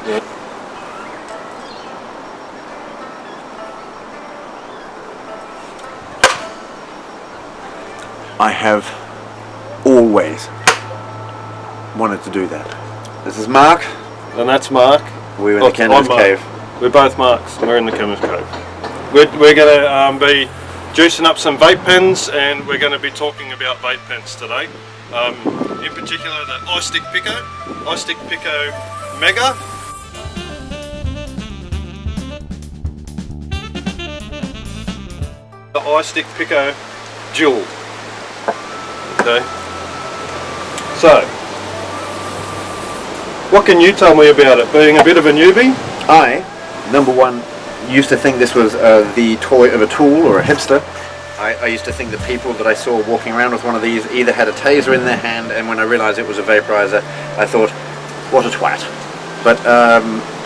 Yeah. I have always wanted to do that. This is Mark. And that's Mark. We're in the Cannabis Cave. We're both Marks. We're in the Cannabis Cave. We're going to be juicing up some vape pens, and we're going to be talking about vape pens today. In particular, the iStick Pico Mega. The iStick Pico Dual. Okay. So, what can you tell me about it, being a bit of a newbie? I, number one, used to think this was the toy of a tool or a hipster. I used to think that people that I saw walking around with one of these either had a taser in their hand, and when I realised it was a vaporizer, I thought, what a twat. But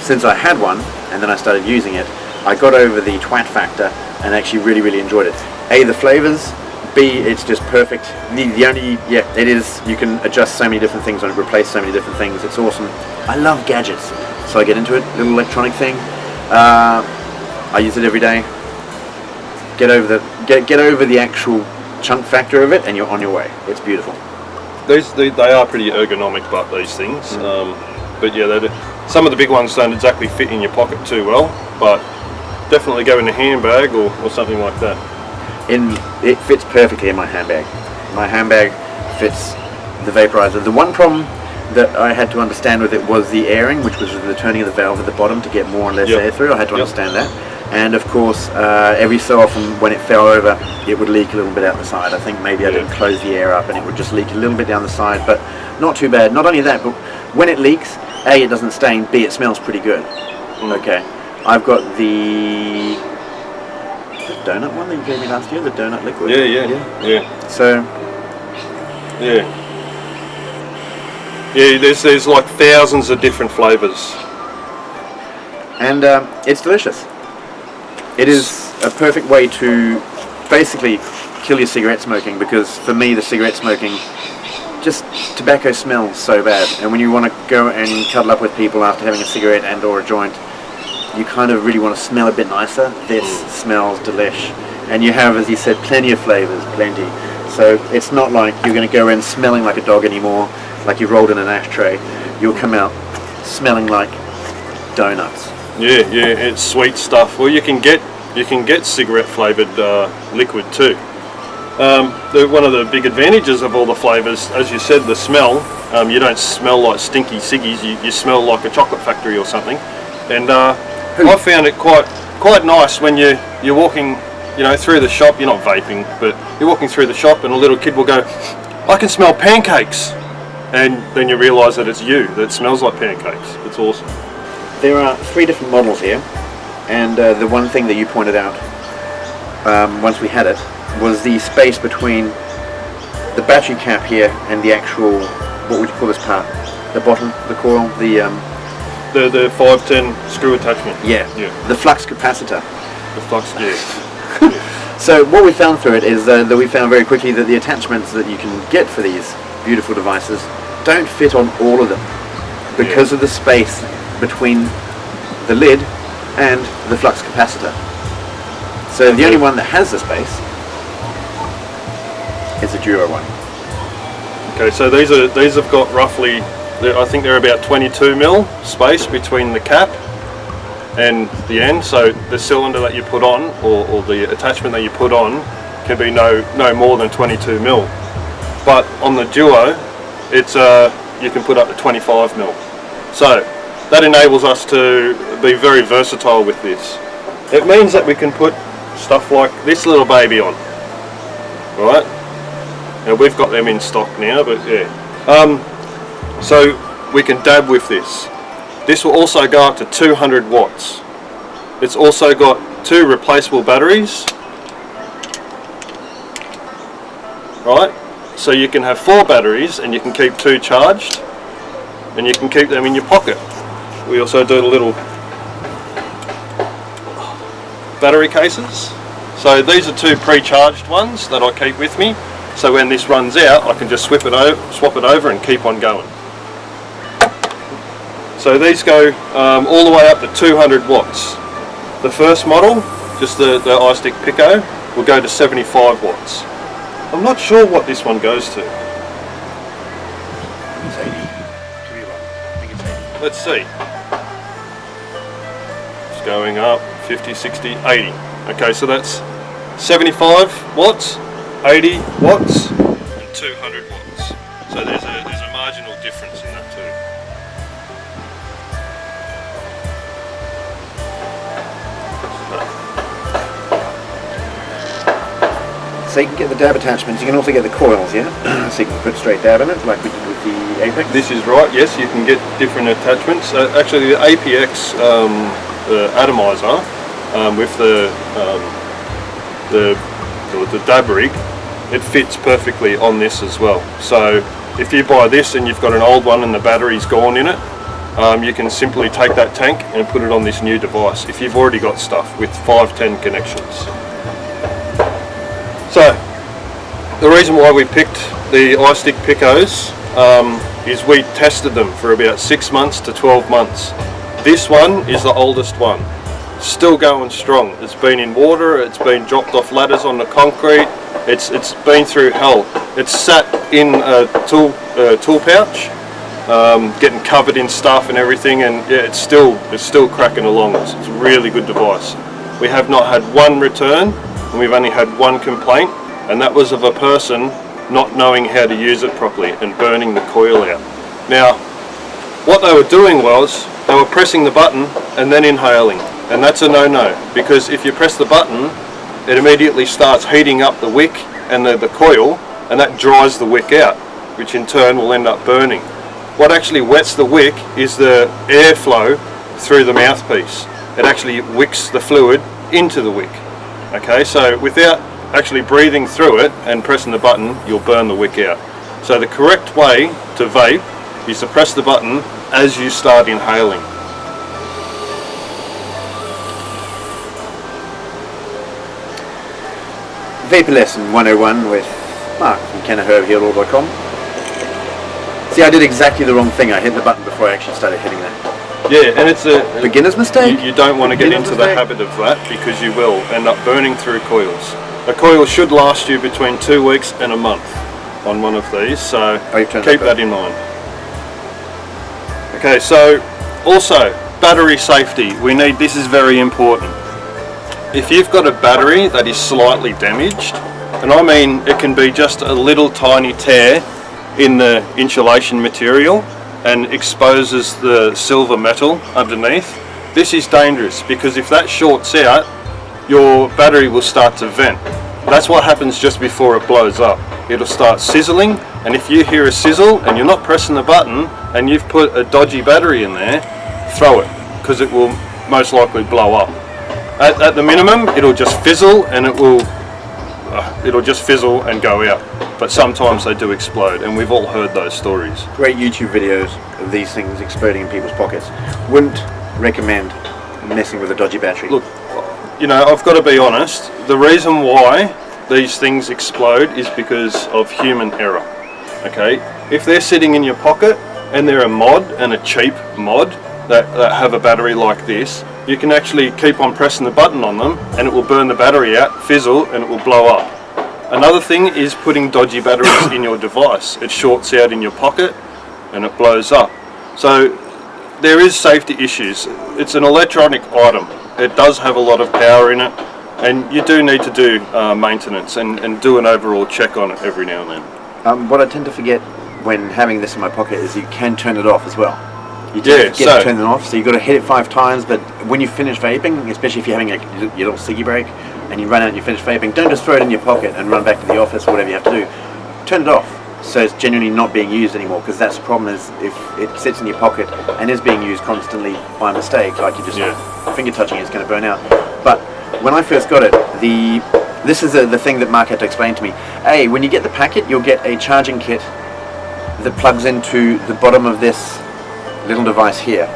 since I had one, and then I started using it, I got over the twat factor and actually really enjoyed it. A, the flavours, B, it's just perfect. The only, it is, you can adjust so many different things and replace so many different things. It's awesome. I love gadgets, so I get into it, little electronic thing. I use it every day. Get over the actual chunk factor of it, and you're on your way. It's beautiful. They are pretty ergonomic, but these things. But yeah, some of the big ones don't exactly fit in your pocket too well, but definitely go in a handbag or something like that. It fits perfectly in my handbag. My handbag fits the vaporizer. The one problem that I had to understand with it was the airing, which was the turning of the valve at the bottom to get more or less air through. I had to understand that. And of course, every so often when it fell over, it would leak a little bit out the side. I think maybe I didn't close the air up and it would just leak a little bit down the side, but not too bad. Not only that, but when it leaks, A, it doesn't stain, B, it smells pretty good. Okay, I've got the donut one that you gave me last year, the donut liquid. Yeah. So, there's like thousands of different flavours. And it's delicious. It is a perfect way to basically kill your cigarette smoking, because for me the cigarette smoking, just tobacco smells so bad, and when you want to go and cuddle up with people after having a cigarette and or a joint, you kind of really want to smell a bit nicer. This smells delish, and you have, as you said, plenty of flavours, plenty. So it's not like you're going to go in smelling like a dog anymore, like you've rolled in an ashtray. You'll come out smelling like donuts. Yeah, it's sweet stuff. Well, you can get cigarette flavoured liquid too. One of the big advantages of all the flavours, as you said, the smell. You don't smell like stinky ciggies. You smell like a chocolate factory or something. And I found it quite nice when you're walking, through the shop. You're not vaping, but you're walking through the shop, and a little kid will go, "I can smell pancakes," and then you realise that it's you that smells like pancakes. It's awesome. There are 3 different models here, and the one thing that you pointed out once we had it was the space between the battery cap here and the actual, what would you call this part? The bottom, the coil, the 510 screw attachment. Yeah. The flux capacitor. The flux, So what we found through it is that we found very quickly that the attachments that you can get for these beautiful devices don't fit on all of them because of the space between the lid and the flux capacitor. So the only one that has the space is the Duo one. Okay, so these have got roughly, I think they're about 22 mil space between the cap and the end. So the cylinder that you put on, or the attachment that you put on, can be no more than 22 mil. But on the Duo, it's you can put up to 25 mil. So that enables us to be very versatile with this. It means that we can put stuff like this little baby on, right? Now we've got them in stock now, but so we can dab with this. This will also go up to 200 watts. It's also got 2 replaceable batteries, right? So you can have 4 batteries and you can keep 2 charged, and you can keep them in your pocket. We also do the little battery cases. So these are 2 pre-charged ones that I keep with me. So when this runs out, I can just swap it over and keep on going. So these go all the way up to 200 watts. The first model, just the iStick Pico, will go to 75 watts. I'm not sure what this one goes to. It's 80. Could be wrong. I think it's 80. Let's see. It's going up 50, 60, 80. Okay, so that's 75 watts, 80 watts, and 200 watts. So there's a marginal difference in that too. So you can get the dab attachments, you can also get the coils, yeah? So you can put straight dab in it, like we did with the Apex. This is right, yes, you can get different attachments. Actually, the APX atomizer with the dab rig, it fits perfectly on this as well. So if you buy this and you've got an old one and the battery's gone in it, you can simply take that tank and put it on this new device if you've already got stuff with 510 connections. So the reason why we picked the iStick Picos is we tested them for about 6 months to 12 months. This one is the oldest one, still going strong. It's been in water, it's been dropped off ladders on the concrete, it's been through hell. It's sat in a tool pouch, getting covered in stuff and everything, and yeah, it's still cracking along. It's a really good device. We have not had one return, and we've only had one complaint, and that was of a person not knowing how to use it properly and burning the coil out. Now, what they were doing was they were pressing the button and then inhaling, and that's a no-no, because if you press the button, it immediately starts heating up the wick and the coil, and that dries the wick out, which in turn will end up burning. What actually wets the wick is the airflow through the mouthpiece. It actually wicks the fluid into the wick. Okay, so without actually breathing through it and pressing the button, you'll burn the wick out. So the correct way to vape is to press the button as you start inhaling. Vapor Lesson 101 with Mark from CannaherBHealAll.com. See, I did exactly the wrong thing. I hit the button before I actually started hitting that. Yeah, and it's a beginner's mistake. You don't want to get into the habit of that, because you will end up burning through coils. A coil should last you between 2 weeks and a month on one of these, so keep that in mind. Okay, so also battery safety. This is very important. If you've got a battery that is slightly damaged, and I mean it can be just a little tiny tear in the insulation material and exposes the silver metal underneath, this is dangerous, because if that shorts out, your battery will start to vent. That's what happens just before it blows up. It'll start sizzling, and if you hear a sizzle and you're not pressing the button and you've put a dodgy battery in there, throw it, because it will most likely blow up. At the minimum, it'll just fizzle, and it'll just fizzle and go out. But sometimes they do explode, and we've all heard those stories. Great YouTube videos of these things exploding in people's pockets. Wouldn't recommend messing with a dodgy battery. Look, you know, I've got to be honest, the reason why these things explode is because of human error. Okay, if they're sitting in your pocket and they're a mod, and a cheap mod that have a battery like this, you can actually keep on pressing the button on them and it will burn the battery out, fizzle, and it will blow up. Another thing is putting dodgy batteries in your device. It shorts out in your pocket and it blows up. So there is safety issues. It's an electronic item. It does have a lot of power in it, and you do need to do maintenance and do an overall check on it every now and then. What I tend to forget when having this in my pocket is you can turn it off as well. You just get to turn it off, so you've got to hit it 5 times, but when you finish vaping, especially if you're having your little ciggy break and you run out and you finish vaping, don't just throw it in your pocket and run back to the office or whatever you have to do. Turn it off so it's genuinely not being used anymore, because that's the problem, is if it sits in your pocket and is being used constantly by mistake, like you just finger touching it, it's going to burn out. But when I first got it, this is the thing that Mark had to explain to me. Hey, when you get the packet, you'll get a charging kit that plugs into the bottom of this little device here,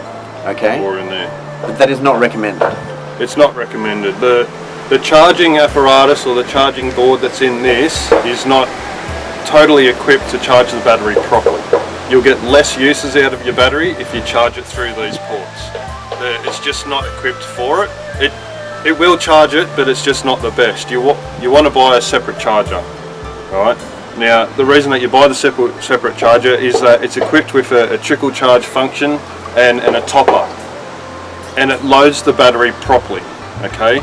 okay? Or in there. But that is not recommended. It's not recommended. The charging apparatus or the charging board that's in this is not totally equipped to charge the battery properly. you'll get less uses out of your battery if you charge it through these ports. It's just not equipped for it. It will charge it, but it's just not the best. You want to buy a separate charger, right? Now, the reason that you buy the separate charger is that it's equipped with a trickle charge function and a topper, and it loads the battery properly, okay?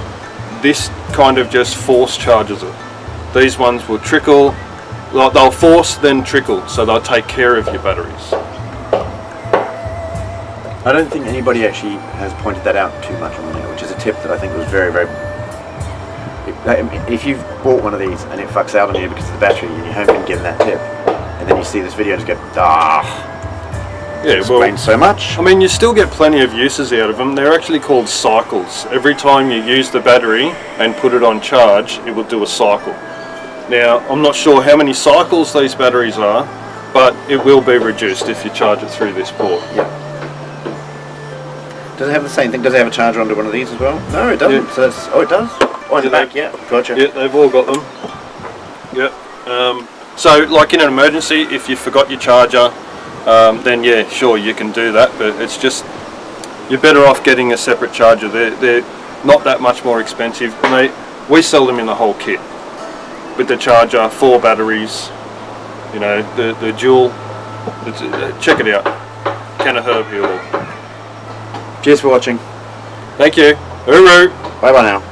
This kind of just force charges it. These ones will trickle, they'll force then trickle, so they'll take care of your batteries. I don't think anybody actually has pointed that out too much on the net, which is a tip that I think was very, very... If you've bought one of these and it fucks out on you because of the battery and you haven't been getting that tip, and then you see this video and just go, yeah, explains so much. I mean, you still get plenty of uses out of them. They're actually called cycles. Every time you use the battery and put it on charge, it will do a cycle. Now, I'm not sure how many cycles these batteries are, but it will be reduced if you charge it through this port. Yeah. Does it have the same thing? Does it have a charger under one of these as well? No, it doesn't. Yeah. So it's, oh, it does? Oh, in the back, yeah. Gotcha. Yeah, they've all got them. Yep. So, like in an emergency, if you forgot your charger, then yeah, sure, you can do that, but it's just, you're better off getting a separate charger. They're not that much more expensive, and we sell them in the whole kit. With the charger, 4 batteries, you know, the dual, check it out. Can of Herb Heal. Cheers for watching. Thank you. Hooroo. Bye bye now.